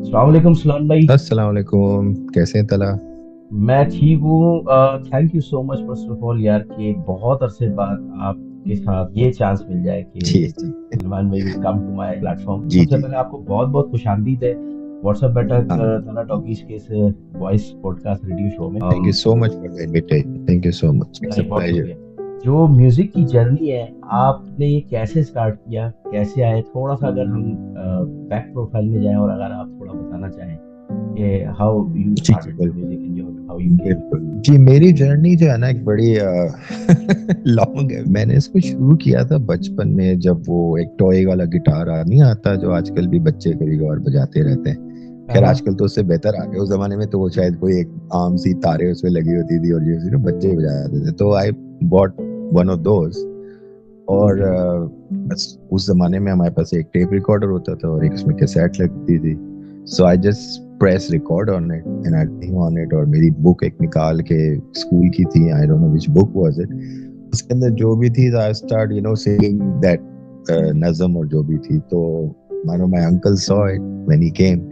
अस्सलाम वालेकुम सलाम भाई। अस्सलाम वालेकुम। कैसे हैं तला? मैं ठीक हूँ। Thank you so much first of all यार कि बहुत अरसे बाद आपके साथ ये चांस मिल जाए जी कि जी सलमान भाई will come to my platform. जी सबसे जी। पहले आपको बहुत बहुत खुशामदीद है व्हाट्सएप बैठक हाँ, तला टॉकीज के इस वॉइस पॉडकास्ट रेडियो शो में। Thank you so much for the invitation. Thank you so much, it's a नहीं, बहुत प्लेजर। शुक्रिया। जो म्यूजिक की जर्नी है, आपने ये कैसे स्टार्ट किया, कैसे आए, थोड़ा सा अगर हम बैक प्रोफाइल में जाएं और अगर आप थोड़ा बताना चाहें कि हाउ यू जी जी, स्टार्टेड द बिल्कुल music in your, how you came. बिल्कुल जी। मेरी जर्नी जो है ना एक बड़ी लॉन्ग है। मैंने इसको शुरू किया था बचपन में, जब वो एक टॉय वाला गिटार नहीं आता जो आजकल भी बच्चे कभी कभार बजाते रहते हैं। खैर हाँ। आजकल तो उससे बेहतर आ गया। उस जमाने में तो वो शायद कोई एक आम सी तारे उसमें लगी होती थी और ये बच्चे बजाते थे। तो I bought one of those. और ओके। बस उस जमाने में हमारे पास एक टेप रिकॉर्डर होता था और एक उसमें कैसेट लगती थी। So I just press record on it and I sing on it. और मेरी बुक एक निकाल के, स्कूल की थी, I don't know which book was it, उसके अंदर जो भी थी आई स्टार्ट सिंगिंग दैट नज़म और जो भी थी। तो मानो my uncle saw it when he came.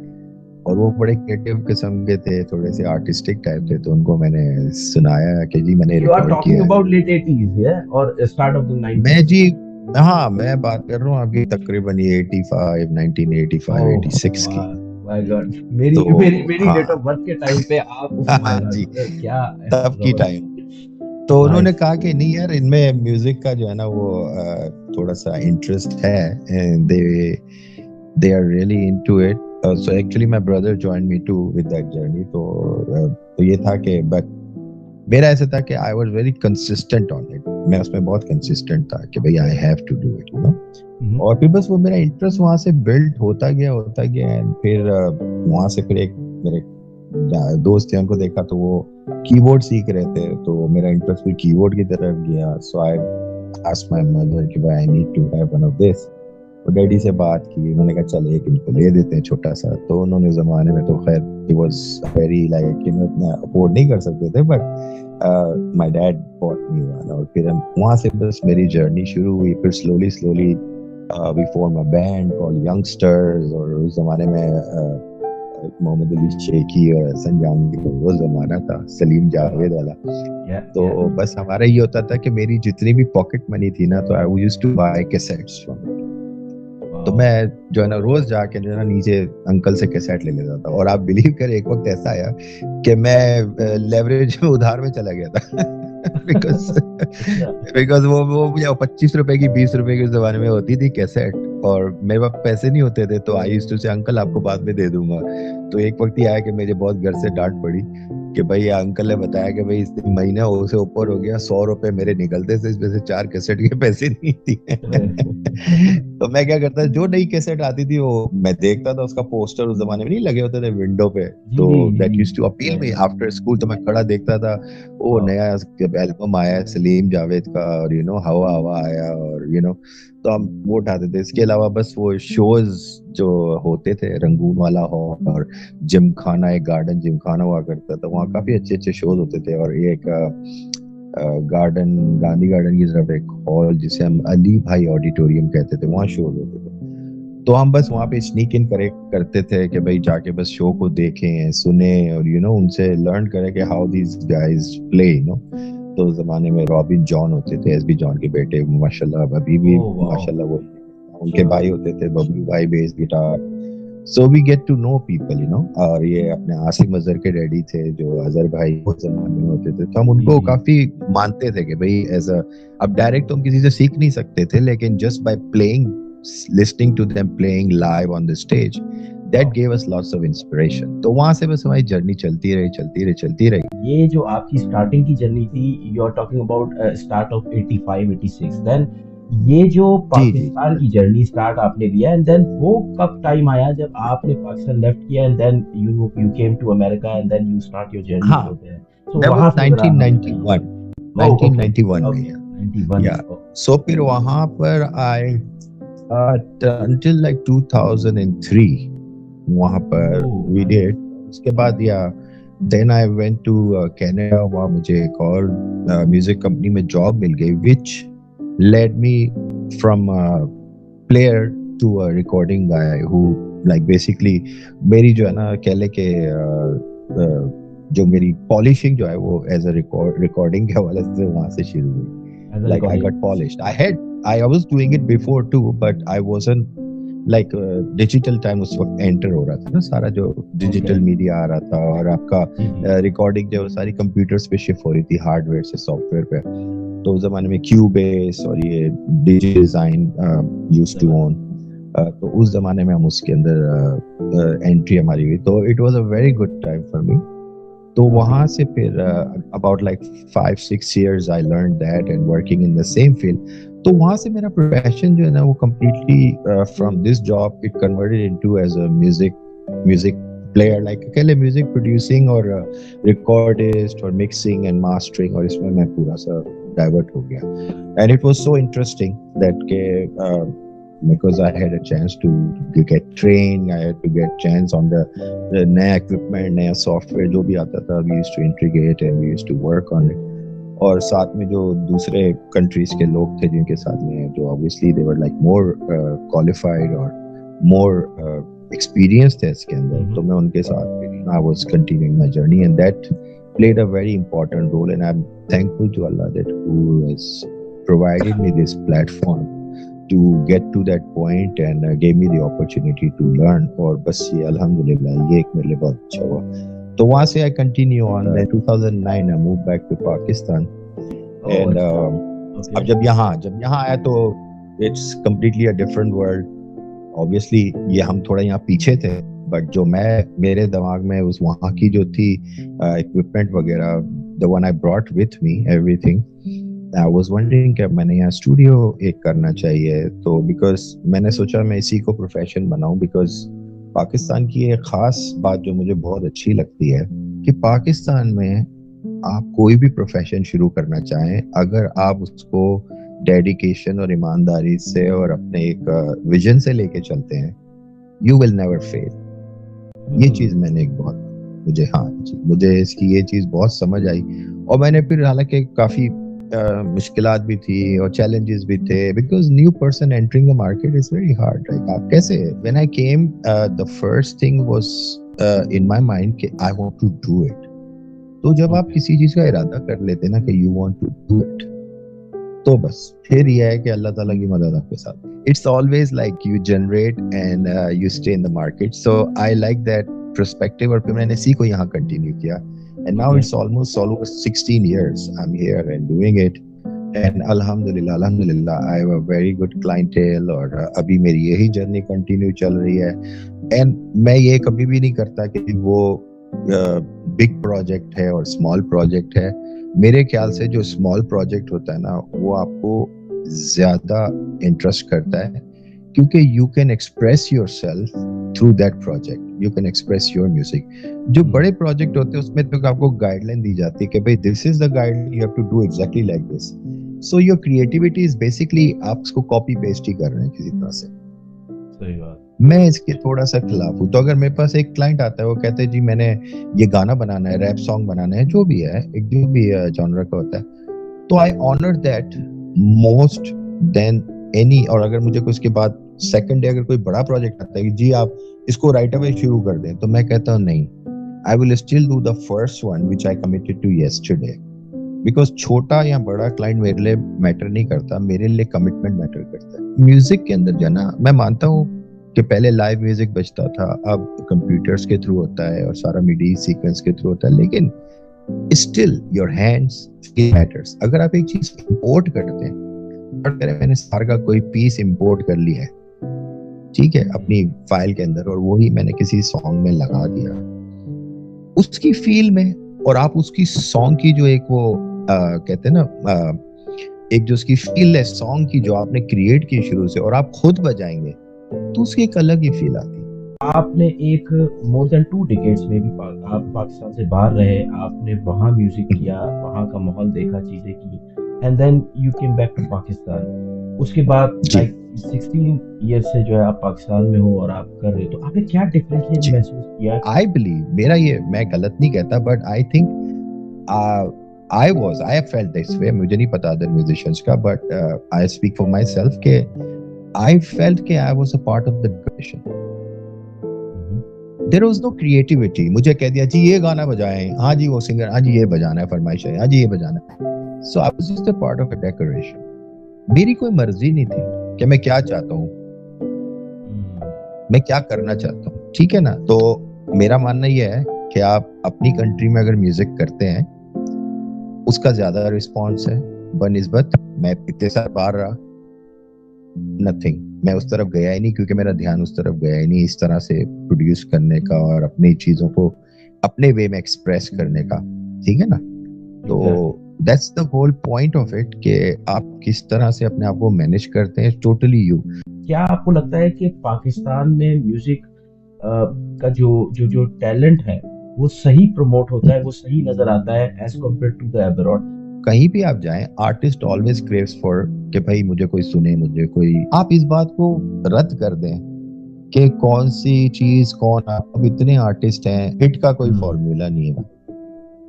और वो बड़े क्रिएटिव किस्म के थे, थोड़े से आर्टिस्टिक टाइप थे। तो उनको मैंने सुनाया कि जी मैंने यू आर रिकॉर्ड टॉकिंग किया है। अबाउट लेट 80s या और स्टार्ट ऑफ द मैं 90s? जी, हाँ मैं बात कर रहा हूँ आपकी तकरीबन ये 85, 1985, ओह 86 की। माय गॉड, मेरी तो मेरी मेरी डेट ऑफ हाँ बर्थ के टाइम पे आप, ओह माय हाँ जी, गॉड, क्या तब की टाइम। जबरदस्त। तो उन्होंने नाइस। कहा कि नहीं यार, इनमें म्यूजिक का जो है ना वो थोड़ा सा इंटरेस्ट है and they are really into it. So actually my brother joined me to with that journey. तो ये था कि बट मेरा ऐसा था कि I was very consistent on it. मैं उसमें बहुत कंसिस्टेंट था कि भाई I have to do it. और फिर बस वो मेरा इंटरेस्ट वहां से बिल्ड होता गया एंड फिर वहां से फिर एक मेरे दोस्त थे, उनको देखा तो वो कीबोर्ड सीख रहे थे। तो मेरा इंटरेस्ट फिर कीबोर्ड की तरफ गया। So I asked my mother कि भाई I need to have one of this. तो डैडी से बात की, उन्होंने कहा चल एक इनको ले देते हैं छोटा सा। तो उन्होंने उस जमाने में तो खैर ही वाज वेरी लाइक इतना अफोर्ड नहीं कर सकते थे, but my dad bot me one. और फिर हम वहां से बस मेरी जर्नी शुरू हुई। फिर slowly slowly we form a band called youngsters. और उस जमाने में मोहम्मद अली शेखी और हसन जांगी, तो वो जमाना था सलीम जावेद वाला। या तो या बस हमारा ये होता था कि मेरी जितनी भी पॉकेट मनी थी ना, तो I used to buy cassettes from. तो वाओ। मैं जो है ना रोज जाके जो है ना नीचे अंकल से कैसेट ले लेता था। और आप बिलीव कर, एक वक्त ऐसा आया कि मैं लेवरेज में उधार में चला गया था बिकॉज अच्छा। बिकॉज वो मुझे 25 रुपए की, 20 रुपए की उस जमाने में होती थी कैसेट। और मेरे पास पैसे नहीं होते थे, तो आई यूज्ड टू से अंकल आपको बाद में दे दूंगा। तो एक वक्त ही आया कि मुझे बहुत घर से डांट पड़ी कि भाई अंकल ने बताया कि भाई इस महीना से ऊपर हो गया, 100 रुपए मेरे निकलते थे, इसमें से 4 कैसेट के पैसे नहीं दिए तो मैं क्या करता, जो नई कैसेट आती थी वो मैं देखता था, उसका पोस्टर उस जमाने में नहीं लगे होते थे विंडो पे। जी तो जी जी दैट जी। Used to appeal me after school. तो मैं खड़ा देखता था वो वाओ। नया एल्बम आया है सलीम जावेद का, और हवा हवा आया, और तो हम वो उठाते थे। इसके अलावा बस वो शोज जो होते थे, रंगून वाला हॉल और जिम खाना, एक गार्डन जिम खाना हुआ करता था, वहाँ काफी अच्छे अच्छे शोज होते थे। और एक गार्डन, गांधी गार्डन की तरफ एक हॉल जिसे हम अली भाई ऑडिटोरियम कहते थे, वहाँ शोज होते थे। तो हम बस वहाँ पे स्नीक इन करे करते थे कि भाई जाके बस शो को देखें, सुने, और उनसे लर्न करें कि हाउ दीज गाइस प्ले। तो उस जमाने में रॉबिन जॉन होते थे, एसबी जॉन के बेटे, माशाल्लाह अभी भी ओह वाओ। माशाल्लाह वो। उनके माशाल्लाह। भाई होते थे बबलू भाई bass guitar. So we get to know people. और ये अपने आसिम अजहर के डैडी थे जो अजहर भाई उस जमाने में होते थे, तो हम जी उनको जी। काफी मानते थे कि भाई एज अ, अब डायरेक्ट तो हम किसी से सीख नहीं सकते थे, लेकिन just by playing, listening to them playing live on the stage, that wow. Gave us lots of inspiration. तो वहां से बस हमारी जर्नी चलती रही, चलती रही, चलती रही। ये जो आपकी स्टार्टिंग की जर्नी थी, you are talking about start of 85 86, then ये जो जी जी जी पाकिस्तान की जर्नी स्टार्ट आपने लिया, एंड देन वो कब टाइम आया जब आपने पाकिस्तान लेफ्ट किया and then you came to America and then you start your journey हाँ, over there? So that was वहां से जरा हमें बताइए। 1991। ओह ओके 1991 में, ओके, 91 या में। सो फिर वहां पर आई until like 2003 वहां पर ओह we नाइस। did। उसके बाद या then I went to Canada। वहाँ मुझे एक और म्यूजिक कंपनी में जॉब मिल गई, which led me from a player to a recording guy who like basically मेरी जो है ना कह ले के जो मेरी पॉलिशिंग जो है वो एज अ रिकॉर्डिंग के हवाले से वहां से शुरू हुई. Like I got polished. I was doing it before too, but I wasn't like digital time उस वक्त एंटर हो रहा था ना, सारा जो डिजिटल मीडिया आ रहा था और आपका रिकॉर्डिंग जो सारी कंप्यूटर्स पे शिफ्ट हो रही थी हार्डवेयर से सॉफ्टवेयर पे. तो उस जमाने में क्यूबेस और ये digital design used to own. तो उस जमाने में हम उसके अंदर एंट्री हमारी हुई. तो it was a very good time for me. तो वहां से फिर about like 5-6 years I learned that and working in the same field. तो वहां से मेरा प्रोफेशन जो है ना वो completely from this job it converted into as a music player, like अकेले म्यूजिक प्रोड्यूसिंग और रिकॉर्डिस्ट और मिक्सिंग एंड मास्टरिंग, और इसमें मैं पूरा सा डाइवर्ट हो गया. And it was so interesting that के because I had a chance to get trained, I had to get chance on the नया equipment, नया software जो भी आता था, we used to integrate and we used to work on it. और साथ में जो दूसरे कंट्रीज के लोग थे जिनके साथ में जो obviously they were like more qualified और more experienced थे इसके अंदर, तो मैं उनके साथ I was continuing my journey and that played a very important role, and I'm thankful to Allah that who has provided me this platform to get to that point and gave me the opportunity to learn. और बस ये अल्हम्दुलिल्लाह ये एक मेरे लिए बहुत अच्छा हुआ. तो वहाँ से I continue on. Then 2009 I moved back to Pakistan. And अब जब यहाँ आया तो it's completely a different world. Obviously ये हम थोड़ा यहाँ पीछे थे, but जो मेरे दिमाग में उस वहाँ की जो थी equipment वगैरह, the one I brought with me, everything, I was wondering कि मैंने यहाँ स्टूडियो एक करना चाहिए. तो because मैंने सोचा मैं इसी को प्रोफेशन बनाऊं, because पाकिस्तान की एक खास बात जो मुझे बहुत अच्छी लगती है कि पाकिस्तान में आप कोई भी प्रोफेशन शुरू करना चाहें, अगर आप उसको डेडिकेशन और ईमानदारी से और अपने एक विजन से लेके चलते हैं, you will never fail. ये चीज मैंने एक बहुत मुझे इसकी ये चीज बहुत समझ आई. और मैंने फिर हालांकि काफी मुश्किलात भी थी और चैलेंजेस भी थे, because new person entering the market is very hard. Like आप कैसे, when I came the first thing was in my mind कि I want to do it. तो जब आप किसी चीज का इरादा कर लेते ना कि you want to do it, तो बस फिर ये है कि अल्लाह ताला की मदद आपके साथ. It's always like you generate and you stay in the market. So I like that perspective. और फिर मैंने इसी को यहाँ कंटिन्यू किया. And now it's almost 16 years I'm here and doing it. And alhamdulillah, I have a very good clientele. और अभी मेरी यही जर्नी कंटिन्यू चल रही है. And मैं ये कभी भी नहीं करता कि वो बिग प्रोजेक्ट है और स्मॉल प्रोजेक्ट है. मेरे ख्याल से जो स्मॉल प्रोजेक्ट होता है ना, वो आपको ज्यादा इंटरेस्ट करता है, क्योंकि you can express yourself through that project. You can express your music. जो बड़े प्रोजेक्ट होते हैं उसमें तो आपको गाइडलाइन दी जाती है कि भाई this is the guideline, you have to do exactly like this. So your creativity is basically आप उसको कॉपी पेस्ट ही कर रहे हैं किसी तरह से. सही बात. मैं इसके थोड़ा सा खिलाफ हूँ. तो अगर मेरे पास एक क्लाइंट आता है, वो कहते हैं जी मैंने ये गाना बनाना है, रैप सॉन्ग बनाना है, जो भी है, एक जो भी जॉनर का होता है, तो I honour that most than any. और अगर मुझे उसके बाद सेकंड डे अगर कोई बड़ा प्रोजेक्ट आता है कि जी आप इसको राइट अवे शुरू कर दें, तो मैं कहता हूँ नहीं, I will still do the first one which I committed to yesterday. Because छोटा या बड़ा क्लाइंट मेरे लिए मैटर नहीं करता, मेरे लिए कमिटमेंट मैटर करता है. म्यूजिक के अंदर जो ना, मैं मानता हूँ कि पहले लाइव म्यूजिक बजता था, अब कंप्यूटर्स के थ्रू होता है और सारा मिडी सीक्वेंस के थ्रू होता है, लेकिन स्टिल योर हैंड्स मैटर्स. अगर आप एक चीज इंपोर्ट करते हैं, मैंने सार का कोई पीस इंपोर्ट कर लिया है, ठीक है, अपनी फाइल के अंदर, और वही मैंने किसी सॉन्ग में लगा दिया उसकी फील में, और आप उसकी सॉन्ग की जो एक वो कहते हैं ना, एक जो उसकी फील है सॉन्ग की जो आपने क्रिएट की शुरू से, और आप खुद बजाएंगे तो उसकी एक अलग ही फील आती है. आपने एक मोर देन 2 डिकेड्स में भी आप पाकिस्तान से बाहर रहे, आपने वहाँ म्यूजिक किया, वहाँ का माहौल देखा, चीजें की, and then you came back to Pakistan. उसके बाद लाइक 16 ईयर्स से जो है आप पाकिस्तान में हो और आप कर रहे हो, तो आपने क्या डिफरेंटली महसूस किया? आई बिलीव, मेरा ये, मैं गलत नहीं कहता, but I think I have felt this way. मुझे नहीं पता अदर म्यूजिशियंस का, but I speak for myself के I felt कि I was a part of the tradition. There was no creativity. मुझे कह दिया जी ये गाना बजाएं, हाँ जी वो सिंगर, हाँ जी ये बजाना है, फरमाइश है, हाँ जी ये बजाना है। So I was just a part of a decoration. मेरी कोई मर्जी नहीं थी कि मैं क्या चाहता हूँ, मैं क्या करना चाहता हूँ, ठीक है ना। तो मेरा मानना यह है कि आप अपनी कंट्री में अगर म्यूजिक करते हैं उसका ज्यादा रिस्पॉन्स है बनिस्बत। मैं इतने साल बाहर रहा, नथिंग, मैं उस तरफ गया ही नहीं क्योंकि मेरा ध्यान उस तरफ गया ही नहीं, इस तरह से प्रोड्यूस करने का और अपनी चीजों को अपने वे में एक्सप्रेस करने का, ठीक है ना। तो that's the whole point of it कि आप किस तरह से अपने आप को मैनेज करते हैं, टोटली यू। क्या आपको लगता है कि पाकिस्तान में म्यूजिक का जो जो जो टैलेंट है वो सही प्रमोट होता है, वो सही नजर आता है as compared to the abroad? कहीं भी आप जाएं, आर्टिस्ट ऑलवेज क्रेव्स फॉर कि भाई मुझे कोई सुने, मुझे कोई। आप इस बात को रद्द कर दें कि कौन सी चीज कौन, अब इतने आर्टिस्ट हैं, हिट का कोई फॉर्मूला नहीं है।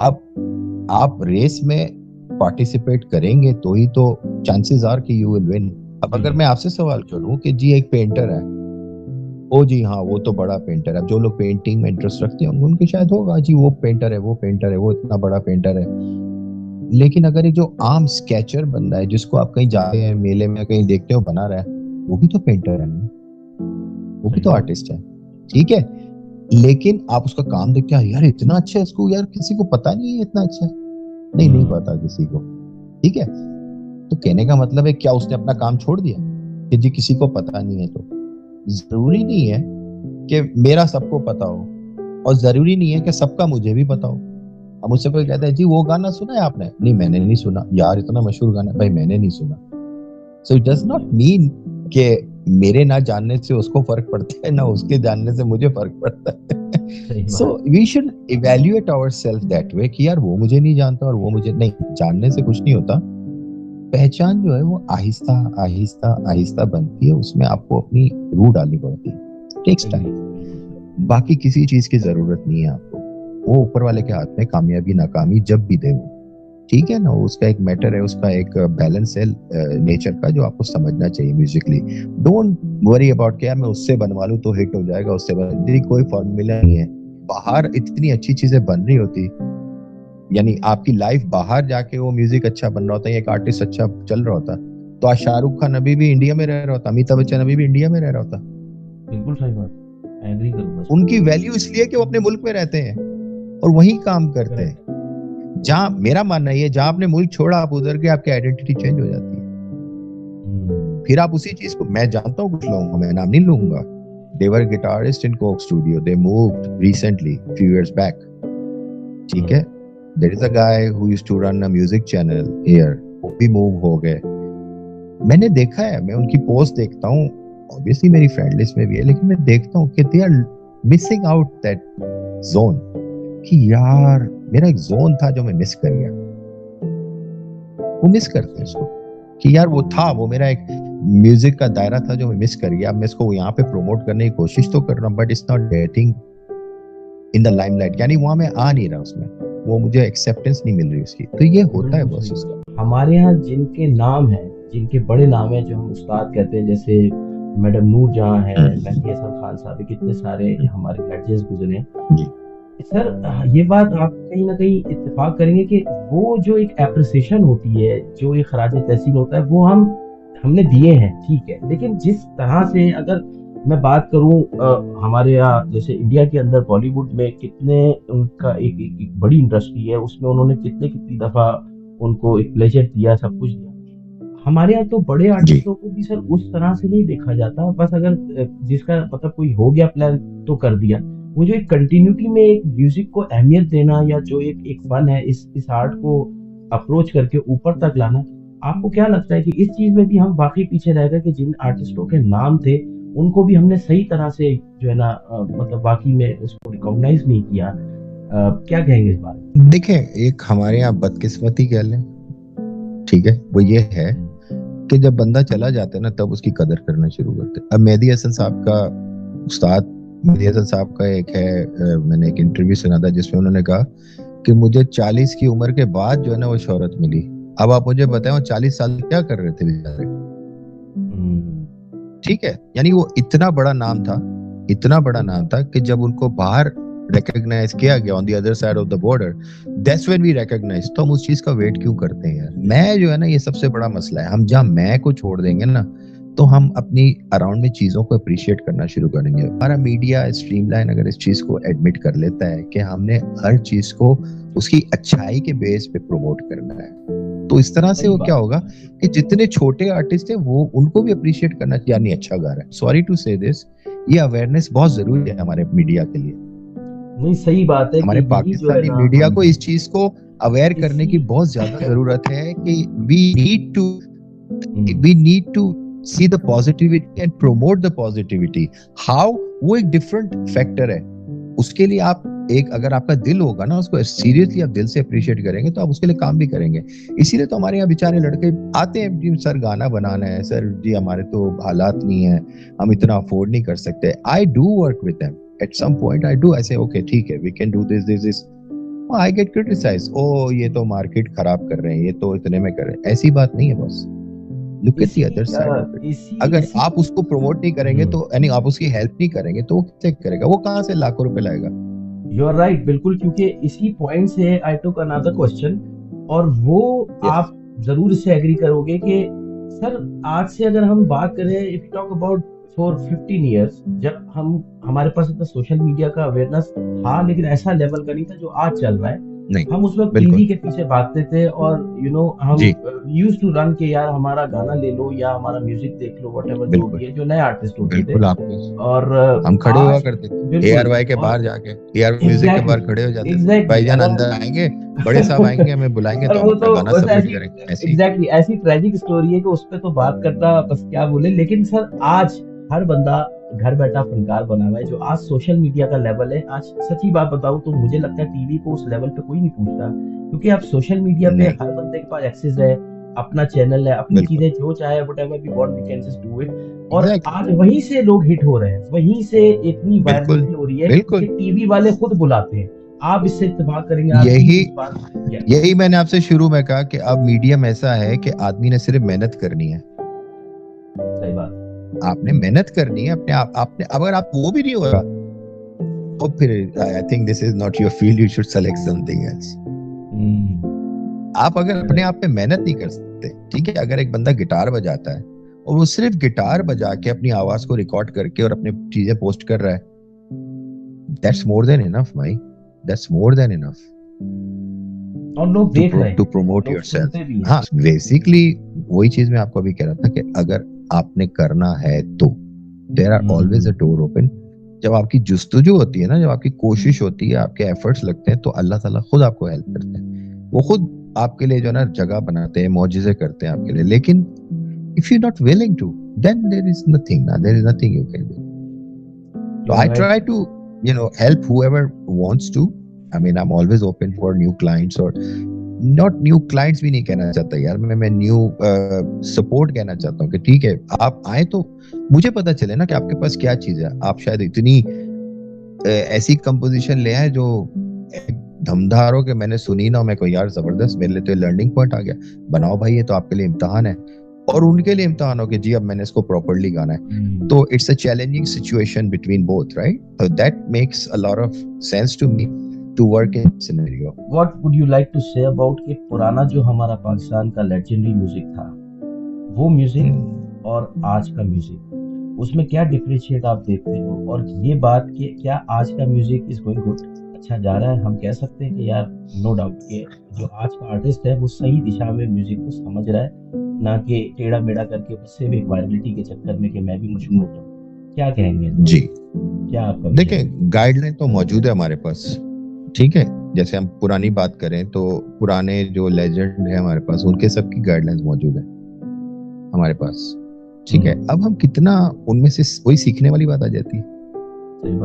अब आप रेस में पार्टिसिपेट करेंगे तो ही तो चांसेस आर कि यू विल विन। अब अगर मैं आपसे सवाल करूं कि जी एक पेंटर है, ओ जी हाँ वो तो बड़ा पेंटर है, जो लोग पेंटिंग में इंटरेस्ट रखते हैं उनके शायद होगा जी वो पेंटर है, वो पेंटर है, वो इतना बड़ा पेंटर है। लेकिन अगर ये जो आम स्केचर बंदा है जिसको आप कहीं जाते हैं मेले में कहीं देखते हो बना रहा है, वो भी तो पेंटर है ना, वो भी तो आर्टिस्ट है, ठीक है। लेकिन आप उसका काम देखते हैं, यार इतना अच्छा है, इसको यार किसी को पता नहीं है इतना अच्छा है। नहीं, नहीं पता किसी को, ठीक है। तो कहने का मतलब है क्या उसने अपना काम छोड़ दिया कि जी किसी को पता नहीं है? तो जरूरी नहीं है कि मेरा सबको पता हो और जरूरी नहीं है कि सबका मुझे भी पता हो। अब मुझसे कोई कहता है जी वो गाना सुना है आपने? नहीं मैंने नहीं सुना। यार इतना मशहूर गाना, भाई मैंने नहीं सुना। So it does not mean कि मेरे ना जानने से उसको फर्क पड़ता है, ना उसके जानने से मुझे फर्क पड़ता है। So we should evaluate ourselves that way कि यार वो मुझे नहीं जानता और वो मुझे नहीं, जानने से कुछ नहीं होता। पहचान जो है वो आहिस्ता आहिस्ता आहिस्ता बनती है, उसमें आपको अपनी रूह डालनी पड़ती है, टेक्स टाइम। बाकी किसी चीज की जरूरत नहीं है आपको, वो ऊपर वाले के हाथ में कामयाबी नाकामी जब भी दे वो, ठीक है ना। उसका एक मैटर है, उसका एक बैलेंस है नेचर का जो आपको समझना चाहिए म्यूजिकली। डोंट वरी अबाउट क्या मैं उससे बनवा लूं तो हिट हो जाएगा, उससे बन, कोई फॉर्मूला नहीं है। बाहर इतनी अच्छी चीजें बन रही होती, यानी आपकी लाइफ बाहर जाके वो म्यूजिक अच्छा बन रहा होता है, एक आर्टिस्ट अच्छा चल रहा होता, तो आज शाहरुख खान अभी भी इंडिया में रह रहा होता, अमिताभ बच्चन अभी भी इंडिया में रह रहा होता। बिल्कुल सही बात, एग्री करूंगा। उनकी वैल्यू इसलिए कि वो अपने मुल्क में रहते हैं और वहीं काम करते हैं। जहां मेरा मानना है जहां आपने मुल्क छोड़ा, आप उधर के आपकी आइडेंटिटी चेंज हो जाती है। फिर आप उसी चीज को, मैं जानता हूँ कुछ लोगों को, मैं नाम नहीं लूंगा, they were guitarist in Coke Studio, they moved recently few years back, ठीक है। there is a guy who used to run a music channel here, वो भी मूव हो गए। मैंने देखा है, मैं उनकी पोस्ट देखता हूँ, ऑब्वियसली मेरी फ्रेंड लिस्ट में भी है, लेकिन मैं देखता हूँ कि they are missing out that zone, कि यार मेरा एक जोन था जो मैं मिस कर गया। वो मिस करते हैं इसको कि यार वो था, वो मेरा एक म्यूजिक का दायरा था जो मैं मिस कर गया। मैं इसको यहाँ पे प्रमोट करने की कोशिश तो कर रहा हूँ, but it's not getting in the limelight, यानी वहां मैं आ नहीं रहा उसमें, वो मुझे एक्सेप्टेंस नहीं मिल रही उसकी। तो ये होता है बॉस इसका। हमारे यहाँ जिनके नाम है, जिनके बड़े नाम है, जो हम उस्ताद कहते हैं, जैसे मैडम नूर जहां है, मेहदी हसन खान साहब, कितने सारे हमारे लेजेंड्स गुजरे जी। सर ये बात आप कहीं ना कहीं इत्तेफाक करेंगे कि वो जो एक एप्रिसिएशन होती है, जो एक खराज तहसीन होता है, वो हमने दिए हैं, ठीक है। लेकिन जिस तरह से अगर मैं बात करूं हमारे यहाँ जैसे इंडिया के अंदर बॉलीवुड में कितने उनका एक बड़ी इंडस्ट्री है, उसमें उन्होंने कितनी दफा उनको एक प्लेजर दिया, सब कुछ दिया। हमारे यहाँ तो बड़े आर्टिस्टों को भी सर उस तरह से नहीं देखा जाता, बस अगर जिसका मतलब कोई हो गया प्लान तो कर दिया। वो जो एक कंटिन्यूटी में एक म्यूजिक को अहमियत देना, या जो एक फन है इस आर्ट को अप्रोच करके ऊपर तक लाना, आपको क्या लगता है कि इस चीज में भी हम वाकई पीछे रह गए कि जिन आर्टिस्टों के नाम थे उनको भी हमने सही तरह से जो है ना मतलब वाकई में उसको रिकॉग्नाइज नहीं किया? क्या कहेंगे इस बारे में? देखें, एक हमारे यहाँ बदकिस्मती कह लें, ठीक है, वो ये है कि जब बंदा चला जाता है ना तब उसकी कदर करना शुरू करते हैं। अब मेहदी हसन साहब का, उस्ताद मेहदी हसन साहब का एक है, मैंने एक इंटरव्यू सुना था जिसमें उन्होंने कहा कि मुझे 40 की उम्र के बाद जो है ना वो शोहरत मिली। अब आप मुझे बताएं वो 40 साल क्या कर रहे थे बेचारे, ठीक है। यानी वो इतना बड़ा नाम था इतना बड़ा नाम था कि जब उनको बाहर रिकॉग्नाइज किया गया on the other side of the border, that's when we recognise. तो हम उस चीज का वेट क्यों करते हैं यार? मैं जो है ना, ये सबसे बड़ा मसला है। हम जहाँ मैं को छोड़ देंगे ना, तो हम अपनी अराउंड में चीजों को अप्रिशिएट करना शुरू करेंगे। हमारा मीडिया स्ट्रीमलाइन अगर इस चीज को एडमिट कर लेता है कि हमने हर चीज को उसकी अच्छाई के बेस पे प्रमोट करना है, तो इस तरह से वो क्या होगा कि जितने छोटे आर्टिस्ट हैं वो उनको भी अप्रिशिएट करना चाहिए। यानी अच्छा गा रहा है, सॉरी टू से दिस, ये अवेयरनेस बहुत जरूरी है हमारे मीडिया के लिए। नहीं, सही बात है हमारे कि पाकिस्तानी मीडिया को इस चीज को अवेयर करने की बहुत ज्यादा जरूरत है कि we need to see the positivity and promote the positivity. How? वो एक different factor है। उसके लिए आप एक, अगर आपका दिल होगा ना, उसको सीरियसली आप दिल से अप्रिशिएट करेंगे तो आप उसके लिए काम भी करेंगे। इसीलिए तो हमारे यहाँ बेचारे लड़के आते हैं जी, सर गाना बनाना है, सर जी हमारे तो हालात नहीं है, हम इतना अफोर्ड नहीं कर सकते। I do work with them at some point, I do, I say okay ठीक है, we can do this. I get criticise, ओ ये तो मार्केट खराब कर रहे हैं, ये तो इतने में कर रहे हैं। ऐसी बात नहीं है boss. Look at the other side of it. अगर आप उसको प्रमोट नहीं करेंगे तो, यानी आप उसकी हेल्प नहीं करेंगे तो वो कैसे करेगा? वो कहाँ से लाखों रुपए लाएगा? यू आर राइट, बिल्कुल, क्योंकि इसी पॉइंट से आई टुक अनदर क्वेश्चन, और वो आप जरूर इससे एग्री करोगे कि सर आज से अगर हम बात करें, if you talk about for 15 years, जब हमारे पास इतना सोशल मीडिया का अवेयरनेस था, लेकिन ऐसा लेवल का नहीं था जो आज चल रहा है। नहीं, हम उस वक्त टीवी के पीछे भागते थे और हम यूज्ड टू रन के यार हमारा गाना ले लो या हमारा म्यूजिक देख लो, व्हाटएवर जो भी है, जो नए आर्टिस्ट होते थे। और हम खड़े हुआ करते थे एआरवाई के बाहर जाके, एआर म्यूजिक के बाहर खड़े हो जाते थे, भाईजान अंदर आएंगे, बड़े साहब आएंगे, हमें बुलाएंगे तो हम गाना सबमिट करेंगे। एग्जैक्टली ऐसी ट्रेजिक स्टोरी है कि उस पे तो बात करता बस क्या बोले। लेकिन सर आज हर बंदा घर बैठा फनकार बना हुआ है। जो आज सोशल मीडिया का लेवल है, आज सच्ची बात बताऊं तो मुझे लगता है टीवी को उस लेवल पे कोई नहीं पूछता, क्योंकि आप सोशल मीडिया पे हर बंदे के पास एक्सेस है, अपना चैनल है, अपनी चीजें जो चाहे whatever we want we can just do it. और आज वहीं से लोग हिट हो रहे हैं, वहीं से इतनी वायरलिटी हो रही है कि टीवी वाले खुद बुलाते हैं। आप इससे इत्तेफाक करेंगे। यही मैंने आपसे शुरू में कहा कि अब मीडियम ऐसा है कि आदमी ने सिर्फ मेहनत करनी है। सही बात, आपने मेहनत करनी है अपने आप। आपने, अगर आप वो भी नहीं होगा तो फिर I think this is not your field, you should select something else. आप अगर अपने आप पे मेहनत नहीं कर सकते, ठीक है, अगर एक बंदा गिटार बजाता है और वो सिर्फ गिटार बजा के अपनी आवाज को रिकॉर्ड करके और अपनी चीजें पोस्ट कर रहा है, दैट्स मोर देन इनफ भाई, दैट्स मोर देन इनफ। और लोग देख रहे हैं टू प्रमोट योरसेल्फ। हाँ, बेसिकली वही चीज मैं आपको अभी कह रहा था कि अगर आपने करना है तो there are always a door open. जब आपकी जुस्तजू होती है ना, जब आपकी कोशिश होती है, आपके एफर्ट्स लगते हैं, तो अल्लाह ताला खुद आपको हेल्प करते हैं। वो खुद आपके लिए जो ना जगह बनाते हैं, मौजिज़े करते हैं आपके लिए। लेकिन if you not willing to, then there is nothing, there is nothing you can do. I try to help whoever wants to. I mean, I'm always open for new clients, or not new clients भी नहीं कहना चाहता यार, मैं new support कहना चाहता हूँ कि ठीक है आप आए तो मुझे पता चले ना कि आपके पास क्या चीज है। आप शायद इतनी ऐसी कंपोजिशन ले आए जो धमधार हो के मैंने सुनी ना, मैं कोई यार जबरदस्त, मेरे लिए तो लर्निंग पॉइंट आ गया, बनाओ भाई, ये तो आपके लिए इम्तिहान है। और उनके लिए इम्तिहान हो कि जी अब मैंने इसको प्रॉपर्ली गाना है। तो it's a challenging situation between both, right? So that makes a lot of sense to me to work in scenario. What would you like to say about कि पुराना जो हमारा पाकिस्तान का लेजेंडरी म्यूजिक था, वो म्यूजिक और आज का म्यूजिक, उसमें क्या डिफरेंशिएट आप देखते हो? और ये बात कि क्या आज का म्यूजिक इज गोइंग गुड, अच्छा जा रहा है? हम कह सकते हैं कि यार नो डाउट कि जो आज का आर्टिस्ट है वो सही दिशा में म्यूजिक को समझ रहा है, ना कि टेढ़ा मेढ़ा करके उससे भी वायरलिटी के चक्कर में कि मैं भी मशहूर हो जाऊं। क्या कहेंगे जी? क्या आपका? देखिए, गाइडलाइन तो मौजूद है हमारे पास, ठीक है। जैसे हम पुरानी बात करें तो पुराने जो लेजेंड है हमारे पास, उनके सबकी गाइडलाइंस मौजूद है हमारे पास, ठीक है। अब हम कितना उनमें से, वही सीखने वाली बात आ जाती है।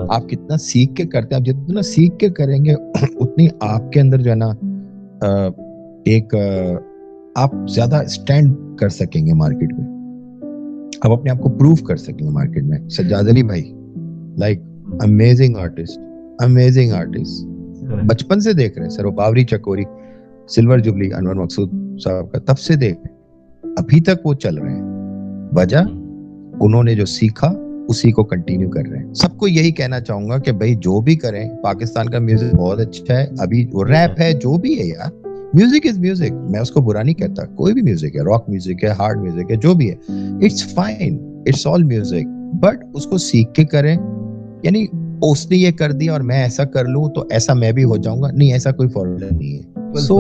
आप कितना सीख के करते हैं, आप जितना सीख के करेंगे उतनी आपके अंदर जो है ना एक आप ज्यादा स्टैंड कर सकेंगे मार्केट में, आप अपने आप को प्रूव कर सकेंगे मार्केट में। सज्जाद अली भाई, लाइक अमेजिंग आर्टिस्ट, बचपन से देख रहे हैं सर, वो बावरी चकोरी, सिल्वर जुबली, अनवर मकसूद साहब का, तब से देख रहे हैं, अभी तक वो चल रहे हैं। वजह, उन्होंने जो सीखा उसी को कंटिन्यू कर रहे हैं। सबको यही कहना चाहूंगा कि भाई जो भी करें, पाकिस्तान का म्यूजिक बहुत अच्छा है, अभी वो रैप है जो भी है यार, म्यूजिक इज म्यूजिक, मैं उसको बुरा नहीं कहता, कोई भी म्यूजिक है, रॉक म्यूजिक है, हार्ड म्यूजिक है, जो भी है, it's fine, it's all music, but उसको सीख के करें। यानी उसने ये कर दिया और मैं ऐसा कर लूं तो ऐसा मैं भी हो जाऊंगा, नहीं, ऐसा कोई फॉर्मूला नहीं है। सो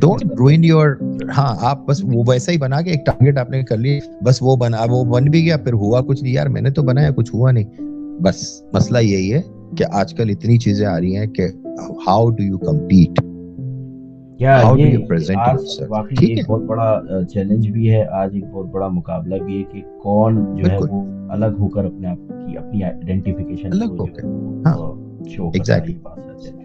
डोंट रूइन योर, हाँ आप बस वो वैसा ही बना के एक टारगेट आपने कर लिया, बस वो बन भी गया, फिर हुआ कुछ नहीं, यार मैंने तो बनाया कुछ हुआ नहीं। बस मसला यही है कि आजकल इतनी चीजें आ रही हैं कि how do you compete, how do you present yourself. वाकई ठीक है, एक बहुत बड़ा चैलेंज भी है आज, एक बहुत बड़ा मुकाबला भी है कि कौन जो है वो अलग होकर अपने आप की अपनी आइडेंटिफिकेशन अलग को होकर, शो करता है। एग्जैक्टली। ये बात सच है।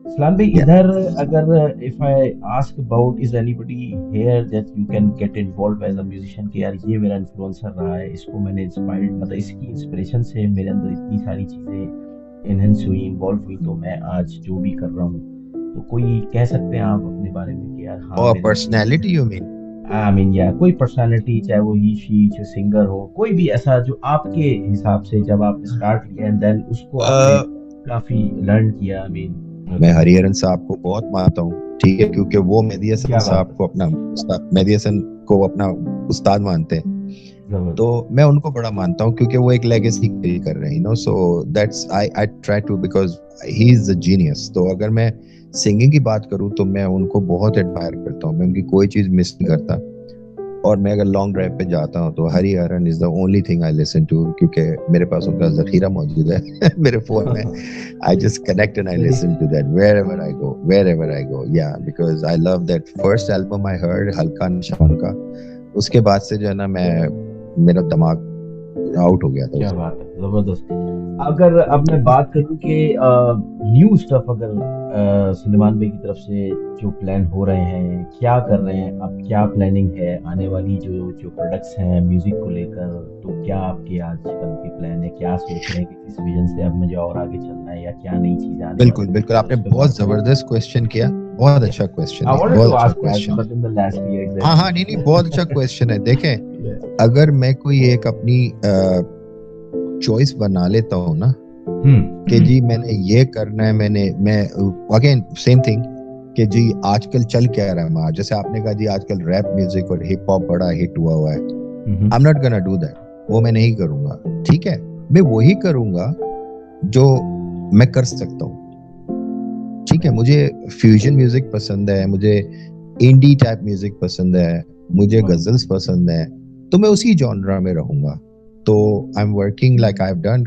इस्लाम भाई, इधर अगर if I ask about is anybody here that you can get involve as a musician, कि यार ये मेरा इन्फ्लुएंसर रहा है, इसको मैंने इंस्पायर्ड, मतलब इसकी इंस्पिरेशन से मेरे अंदर इतनी सारी चीजें इनहेंस हुई, इन्वॉल्व हुई, तो मैं आज जो भी कर रहा हूँ, तो कोई कह सकते हैं आप अपने बारे में कि यार हाँ, personality you mean? I mean या कोई पर्सनालिटी, चाहे वो ही शी जो सिंगर हो, कोई भी ऐसा जो आपके हिसाब से जब आप स्टार्ट किया एंड देन उसको आपने काफी लर्न किया। आई मीन मैं हरिहरन साहब को बहुत मानता हूँ, ठीक है, क्योंकि वो मेहदी हसन साहब को अपना मेहदी हसन को अपना उस्ताद मानते हैं, तो मैं उनको बड़ा मानता हूँ क्योंकि वो एक लेगेसी क्रिएट कर रहे हैं, you know, so that's I try to, because he is a genius. तो अगर मैं सिंगिंग की बात करूं तो मैं उनको बहुत एडमायर करता हूं, मैं उनकी कोई चीज मिस नहीं करता, और मैं अगर लॉन्ग ड्राइव पे जाता हूं तो Hariharan is the only thing I listen to, क्योंकि मेरे पास उनका जखीरा मौजूद है मेरे फोन में, I just connect and I listen to that wherever I go, या because I love that first album I heard, हल्का नशा उनका, उसके बाद से जो है ना मेरा दिमाग आउट हो गया था। क्या बात है, जबरदस्त। अगर अब मैं बात करूं कि न्यू स्टफ, अगर सलमान भाई की तरफ से जो प्लान हो रहे हैं, क्या कर रहे हैं, अब क्या प्लानिंग है आने वाली जो प्रोडक्ट्स हैं म्यूजिक को लेकर, तो क्या आपके आजकल के प्लान है, क्या सोच रहे हैं कि किस विजन से अब मुझे और आगे चलना है, या क्या नई चीजें आने? बिल्कुल बिल्कुल, आपने बहुत जबरदस्त क्वेश्चन किया, बहुत अच्छा क्वेश्चन है, बहुत अच्छा क्वेश्चन। हाँ, नहीं, बहुत अच्छा क्वेश्चन है। देखें, अगर मैं कोई एक अपनी चॉइस बना लेता हूँ ना कि जी मैंने ये करना है, मैं अगेन सेम थिंग कि जी आजकल चल क्या रहा है, जैसे आपने कहा जी आजकल रैप म्यूजिक और हिप हॉप बड़ा हिट हुआ है, I am not gonna do that, वो मैं नहीं करूंगा, ठीक है, मैं वही करूंगा जो मैं कर सकता हूँ, ठीक है। मुझे फ्यूजन म्यूजिक पसंद है, मुझे इंडी टाइप म्यूजिक पसंद है, मुझे गजल्स पसंद है, तो मैं उसी जॉनरा में रहूंगा। तो I am working like I have done,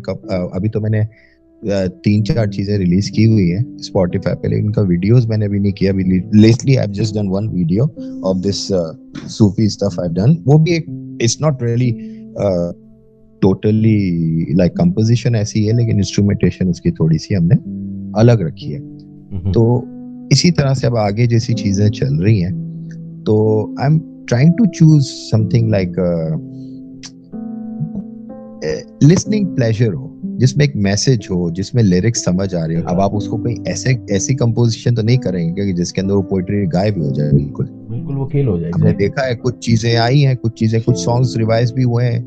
अभी तो मैंने 3-4 चीजें रिलीज की हुई है स्पॉटिफाई पे, लेकिन इनका वीडियोस मैंने अभी नहीं किया। Lately I have just done one video of this Sufi stuff I have done, वो भी एक, it's not really totally like composition ऐसी है, लेकिन इंस्ट्रूमेंटेशन उसकी थोड़ी सी हमने अलग रखी है। तो इसी तरह से अब आगे जैसी चीजें चल रही हैं, तो I am trying to choose something like listening pleasure हो, जिसमें एक मैसेज हो, जिसमें लिरिक्स समझ आ रही हो। अब आप उसको कोई ऐसी कंपोजिशन तो नहीं करेंगे कि जिसके अंदर वो पोएट्री गायब हो जाए, बिल्कुल वो खेल हो जाए। हमने देखा है कुछ चीजें आई हैं, कुछ सॉन्ग्स रिवाइज भी हुए हैं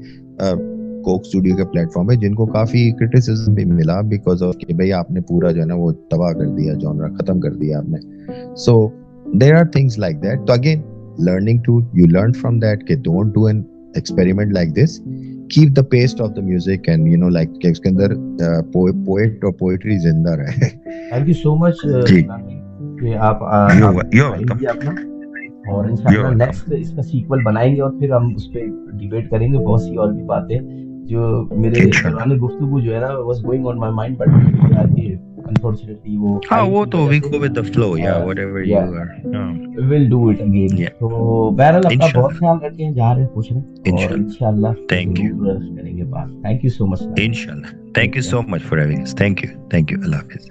कोक स्टूडियो के प्लेटफॉर्म पे, जिनको काफी क्रिटिसिज्म भी मिला बिकॉज ऑफ कि भाई आपने पूरा जो है ना वो तबाह कर दिया, जॉनरा खत्म कर दिया आपने। So there are things like that. तो again learning to you learn from that कि don't do an experiment like this, keep the pace of the music and you know like कि उसके अंदर poet और poetry जिंदा रहे। Thank you so much कि आप अपना, और इंशाल्लाह नेक्स्ट इसका सीक्वल बनाएंगे और फिर हम उस पे डिबेट करेंगे बहुत सी और भी बातें जो मेरे पुराने गुफ्तगू जो है ना was going on my mind, but unfortunately वो तो we go with the flow, whatever you are, we'll do it again. तो बहरहाल अपना बहुत ख्याल रखें, जा रहे हैं खुश रहें, और इंशाल्लाह करेंगे बात। Thank you so much. Inshallah. Thank you so much for having us. Thank you. Allah Hafiz.